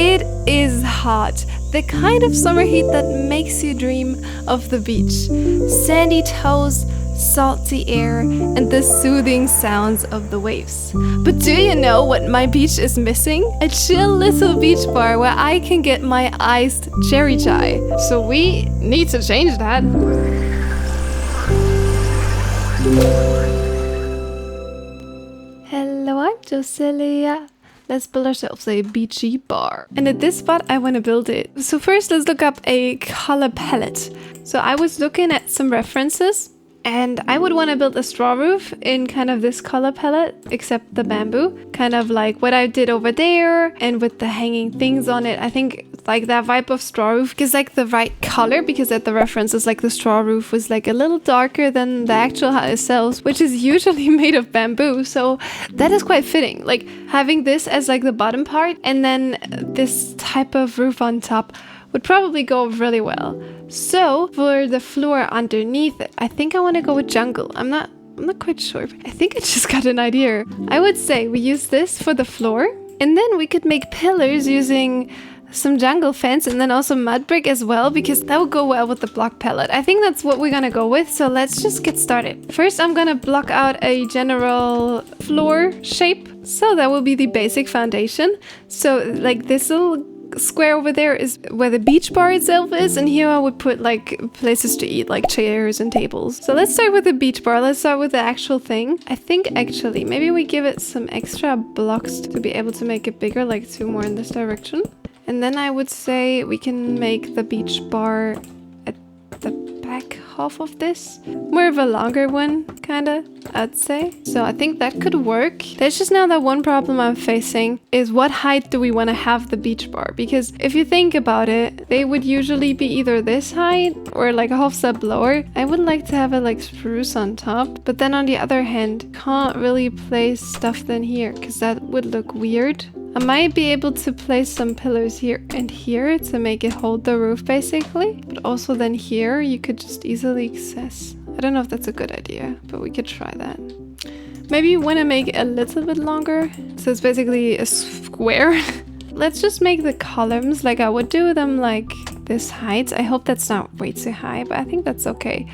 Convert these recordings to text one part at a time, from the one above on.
It is hot. The kind of summer heat that makes you dream of the beach. Sandy toes, salty air, and the soothing sounds of the waves. But do you know what my beach is missing? A chill little beach bar where I can get my iced cherry chai. So we need to change that. Hello, I'm Joselia. Let's build ourselves a beachy bar. And at this spot, I want to build it. So first, let's look up a color palette. So I was looking at some references, and I would want to build a straw roof in kind of this color palette, except the bamboo. Kind of like what I did over there, and with the hanging things on it. I think like that vibe of straw roof is like the right color, because at the references, like the straw roof was like a little darker than the actual hut itself, which is usually made of bamboo. So that is quite fitting. Like having this as like the bottom part, and then this type of roof on top would probably go really well. So for the floor underneath it, I think I want to go with jungle. I'm not quite sure. I think I just got an idea. I would say we use this for the floor, and then we could make pillars using some jungle fence and then also mud brick as well, because that would go well with the block palette. I think that's what we're gonna go with, so let's just get started. First, I'm gonna block out a general floor shape. So that will be the basic foundation. So like this little square over there is where the beach bar itself is, and here I would put like places to eat, like chairs and tables. So let's start with the beach bar. Let's start with the actual thing. I think actually maybe we give it some extra blocks to be able to make it bigger, like 2 more in this direction. And then I would say we can make the beach bar at the back half of this. More of a longer one, kinda, I'd say. So I think that could work. There's just now that one problem I'm facing is what height do we want to have the beach bar? Because if you think about it, they would usually be either this height or like a half step lower. I would like to have it like spruce on top. But then on the other hand, can't really place stuff then here, because that would look weird. I might be able to place some pillars here and here to make it hold the roof basically. But also then here you could just easily access. I don't know if that's a good idea, but we could try that. Maybe you want to make it a little bit longer. So it's basically a square. Let's just make the columns like I would do them like this height. I hope that's not way too high, but I think that's okay.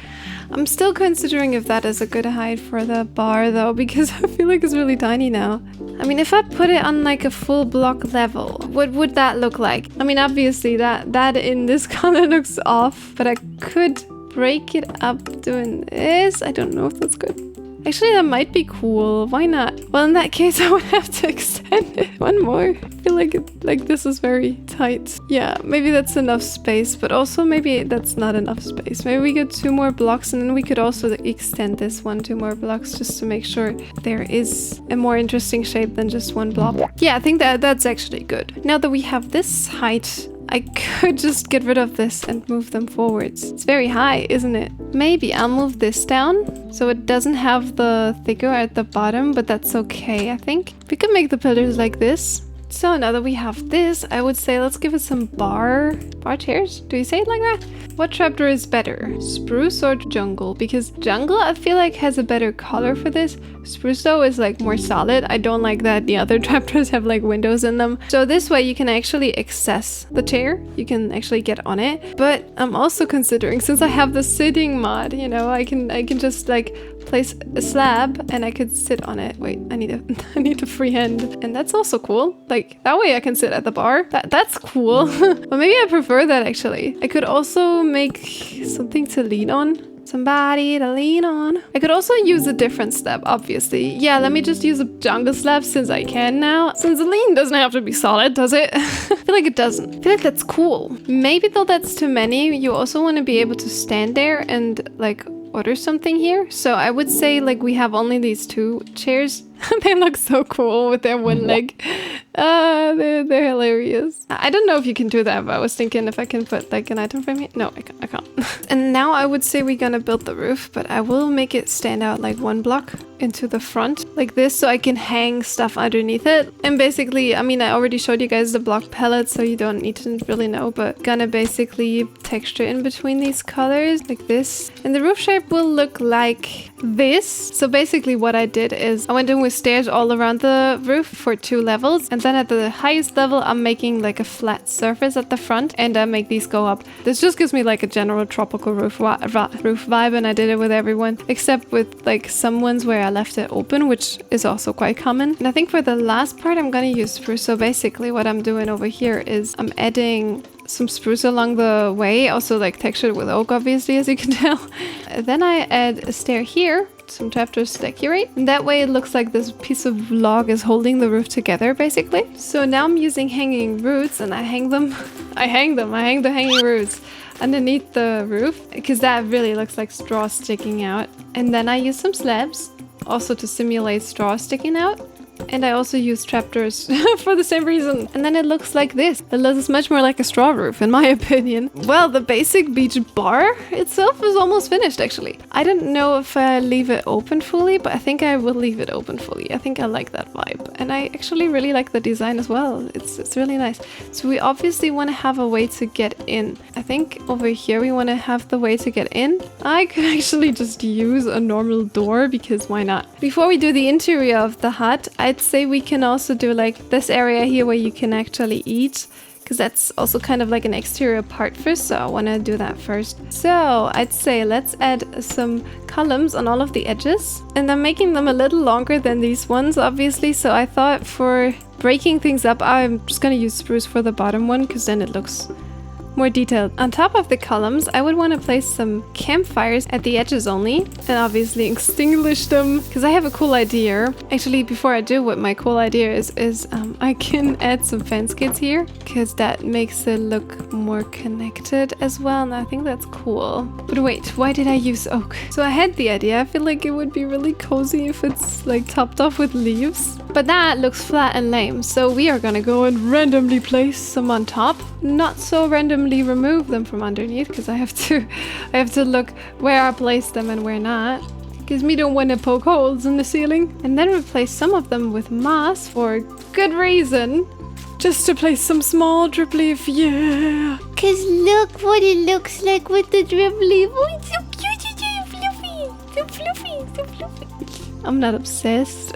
I'm still considering if that is a good height for the bar though, because I feel like it's really tiny now. I mean, if I put it on like a full block level, what would that look like? I mean, obviously that in this color looks off, but I could break it up doing this. I don't know if that's good. Actually, that might be cool. Why not? Well, in that case, I would have to extend it one more. I feel like this is very tight. Yeah, maybe that's enough space, but also maybe that's not enough space. Maybe we get 2 more blocks, and then we could also extend this 2 more blocks just to make sure there is a more interesting shape than just one blob. Yeah, I think that's actually good. Now that we have this height, I could just get rid of this and move them forwards. It's very high, isn't it? Maybe I'll move this down so it doesn't have the figure at the bottom, but that's okay, I think. We could make the pillars like this. So now that we have this, I would say let's give it some bar chairs. Do you say it like that? What trapdoor is better, spruce or jungle? Because jungle I feel like has a better color for this. Spruce though is like more solid. I don't like that the other trapdoors have like windows in them. So this way you can actually access the chair. You can actually get on it. But I'm also considering, since I have the sitting mod, you know, I can just like place a slab and I could sit on it. Wait, I need a free hand. And that's also cool. Like that way I can sit at the bar. That's cool. Well, maybe I prefer that actually. I could also make something to lean on. Somebody to lean on. I could also use a different slab, obviously. Yeah, let me just use a jungle slab since I can now. Since the lean doesn't have to be solid, does it? I feel like it doesn't. I feel like that's cool. Maybe though that's too many. You also want to be able to stand there and like order something here. So I would say like we have only these 2 chairs. They look so cool with their one leg. They're hilarious. I don't know if you can do that, but I was thinking if I can put like an item frame here. No, I can't. And now I would say we're gonna build the roof, but I will make it stand out like 1 block into the front like this, so I can hang stuff underneath it. And basically, I mean, I already showed you guys the block palette, so you don't need to really know, but gonna basically texture in between these colors like this. And the roof shape will look like this. So basically what I did is I went in with stairs all around the roof for 2 levels. And then at the highest level, I'm making like a flat surface at the front and I make these go up. This just gives me like a general tropical roof vibe, and I did it with everyone except with like some ones where I left it open, which is also quite common. And I think for the last part, I'm gonna use spruce. So basically what I'm doing over here is I'm adding some spruce along the way, also like textured with oak, obviously, as you can tell. Then I add a stair here, some chapters to decorate, and that way it looks like this piece of log is holding the roof together, basically. So now I'm using hanging roots, and I hang the hanging roots underneath the roof, because that really looks like straw sticking out. And then I use some slabs, also to simulate straw sticking out. And I also use trapdoors for the same reason. And then it looks like this. It looks much more like a straw roof, in my opinion. Well, the basic beach bar itself is almost finished, actually. I don't know if I leave it open fully, but I think I will leave it open fully. I think I like that vibe. And I actually really like the design as well. It's really nice. So we obviously want to have a way to get in. I think over here we want to have the way to get in. I could actually just use a normal door, because why not? Before we do the interior of the hut, I'd say we can also do like this area here where you can actually eat, because that's also kind of like an exterior part first, so I want to do that first. So I'd say let's add some columns on all of the edges, and I'm making them a little longer than these ones, obviously. So I thought for breaking things up, I'm just gonna use spruce for the bottom one, because then it looks more detailed. On top of the columns, I would want to place some campfires at the edges only, and obviously extinguish them, because I have a cool idea. Actually, before I do what my cool idea is I can add some fence kits here, because that makes it look more connected as well, and I think that's cool. But wait, why did I use oak? So I had the idea, I feel like it would be really cozy if it's like topped off with leaves, but that looks flat and lame, so we are gonna go and randomly place some on top. Not so randomly remove them from underneath, because I have to look where I place them and where not, because me don't want to poke holes in the ceiling. And then replace some of them with moss for good reason, just to place some small drip leaf. Yeah, because look what it looks like with the drip leaf. Oh, it's so cute, it's so fluffy, so fluffy, so fluffy. I'm not obsessed.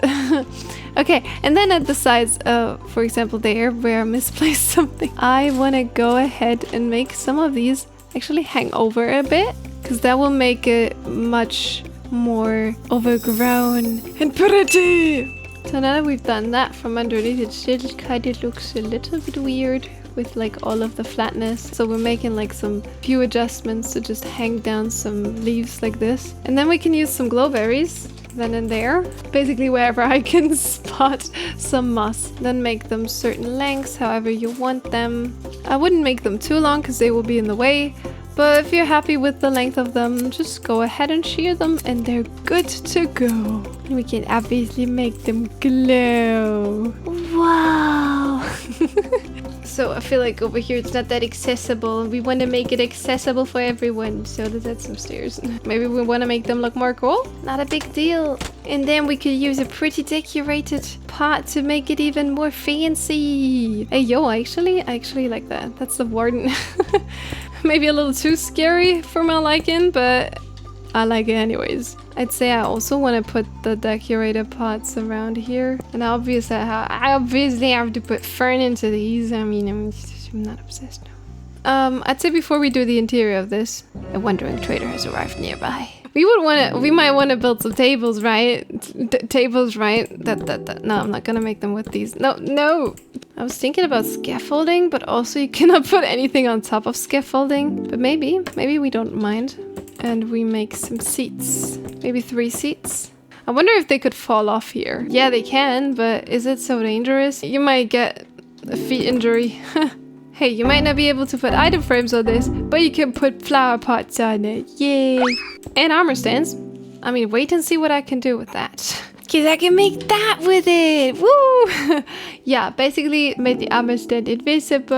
Okay, and then at the sides, for example there, where I misplaced something, I want to go ahead and make some of these actually hang over a bit, because that will make it much more overgrown and pretty. So now that we've done that from underneath, it still kind of looks a little bit weird with like all of the flatness. So we're making like some few adjustments to just hang down some leaves like this. And then we can use some glowberries. Then in there, basically wherever I can spot some moss. Then make them certain lengths, however you want them. I wouldn't make them too long, because they will be in the way. But if you're happy with the length of them, just go ahead and shear them, and they're good to go. And we can obviously make them glow. Wow! So I feel like over here it's not that accessible. We want to make it accessible for everyone. So let's add some stairs. Maybe we want to make them look more cool. Not a big deal. And then we could use a pretty decorated pot to make it even more fancy. Hey, yo, I actually like that. That's the warden. Maybe a little too scary for my liking, but I like it anyways. I'd say I also want to put the decorated pots around here. And I obviously have to put fern into these. I mean, I'm not obsessed now. I'd say before we do the interior of this, a wandering trader has arrived nearby. We might want to build some tables, right? Tables, right? No, I'm not gonna make them with these. No. I was thinking about scaffolding, but also you cannot put anything on top of scaffolding. But maybe we don't mind. And we make some seats. Maybe 3 seats. I wonder if they could fall off here. Yeah, they can, but is it so dangerous? You might get a feet injury. Hey, you might not be able to put item frames on this, but you can put flower pots on it. Yay! And armor stands. I mean, wait and see what I can do with that. Because I can make that with it! Woo! Yeah, basically made the armor stand invisible,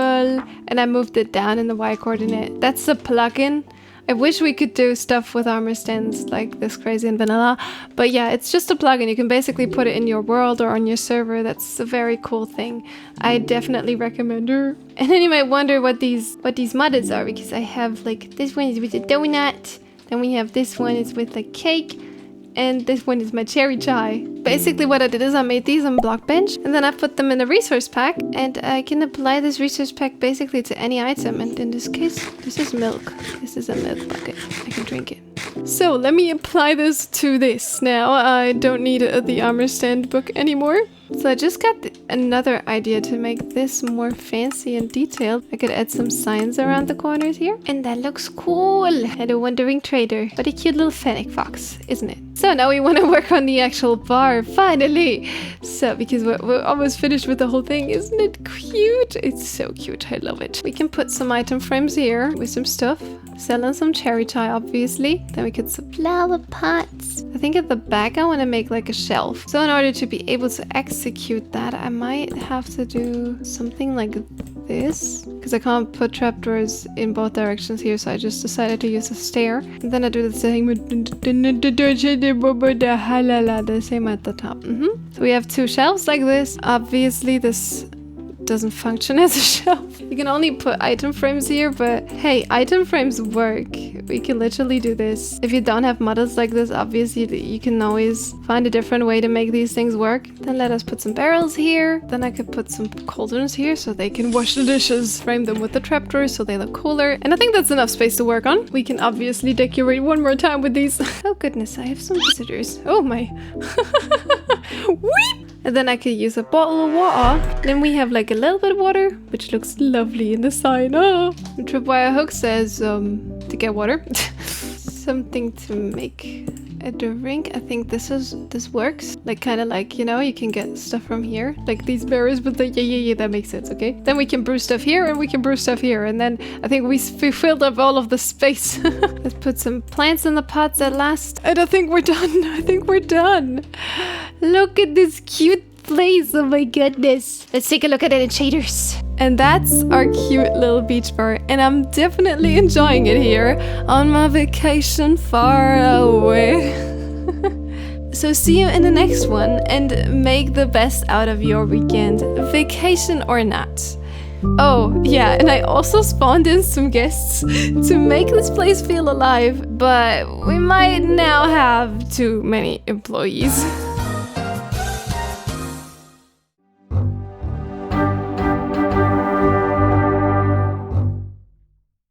and I moved it down in the Y coordinate. That's the plugin. I wish we could do stuff with armor stands like this crazy in vanilla, but yeah, it's just a plugin. You can basically put it in your world or on your server. That's a very cool thing. I definitely recommend her. And then you might wonder what these moddeds are, because I have like this one is with a donut, then we have this one is with a cake, and this one is my cherry chai. Basically what I did is I made these on Blockbench, and then I put them in a resource pack, and I can apply this resource pack basically to any item. And in this case, this is milk. This is a milk bucket. I can drink it. So let me apply this to this. Now I don't need the armor stand book anymore. So I just got another idea to make this more fancy and detailed. I could add some signs around the corners here. And that looks cool. And a wandering trader. What a cute little fennec fox, isn't it? So now we want to work on the actual bar, finally. So, because we're almost finished with the whole thing. Isn't it cute? It's so cute. I love it. We can put some item frames here with some stuff. Selling some cherry chai, obviously. Then we could some flower pots. I think at the back I want to make like a shelf. So in order to be able to execute that, I might have to do something like this. Because I can't put trapdoors in both directions here, so I just decided to use a stair. And then I do the same with the same at the top. So we have two shelves like this. Obviously this doesn't function as a shelf. You can only put item frames here, but hey, item frames work. We can literally do this. If you don't have models like this, obviously you can always find a different way to make these things work. Then let us put some barrels here. Then I could put some cauldrons here so they can wash the dishes. Frame them with the trapdoors so they look cooler. And I think that's enough space to work on. We can obviously decorate one more time with these. Oh goodness, I have some visitors. Oh my. Weep! And then I could use a bottle of water. Then we have like a little bit of water, which looks lovely in the sign. Oh, the tripwire hook says to get water. Something to make a drink. I think this works. Like kind of like, you know, you can get stuff from here, like these berries. But yeah, that makes sense. Okay. Then we can brew stuff here, and we can brew stuff here, and then I think we filled up all of the space. Let's put some plants in the pots at last, and I think we're done. I think we're done. Look at this cute place. Oh my goodness. Let's take a look at it in shaders. And that's our cute little beach bar. And I'm definitely enjoying it here on my vacation far away. So see you in the next one, and make the best out of your weekend, vacation or not. Oh, yeah, and I also spawned in some guests to make this place feel alive, but we might now have too many employees.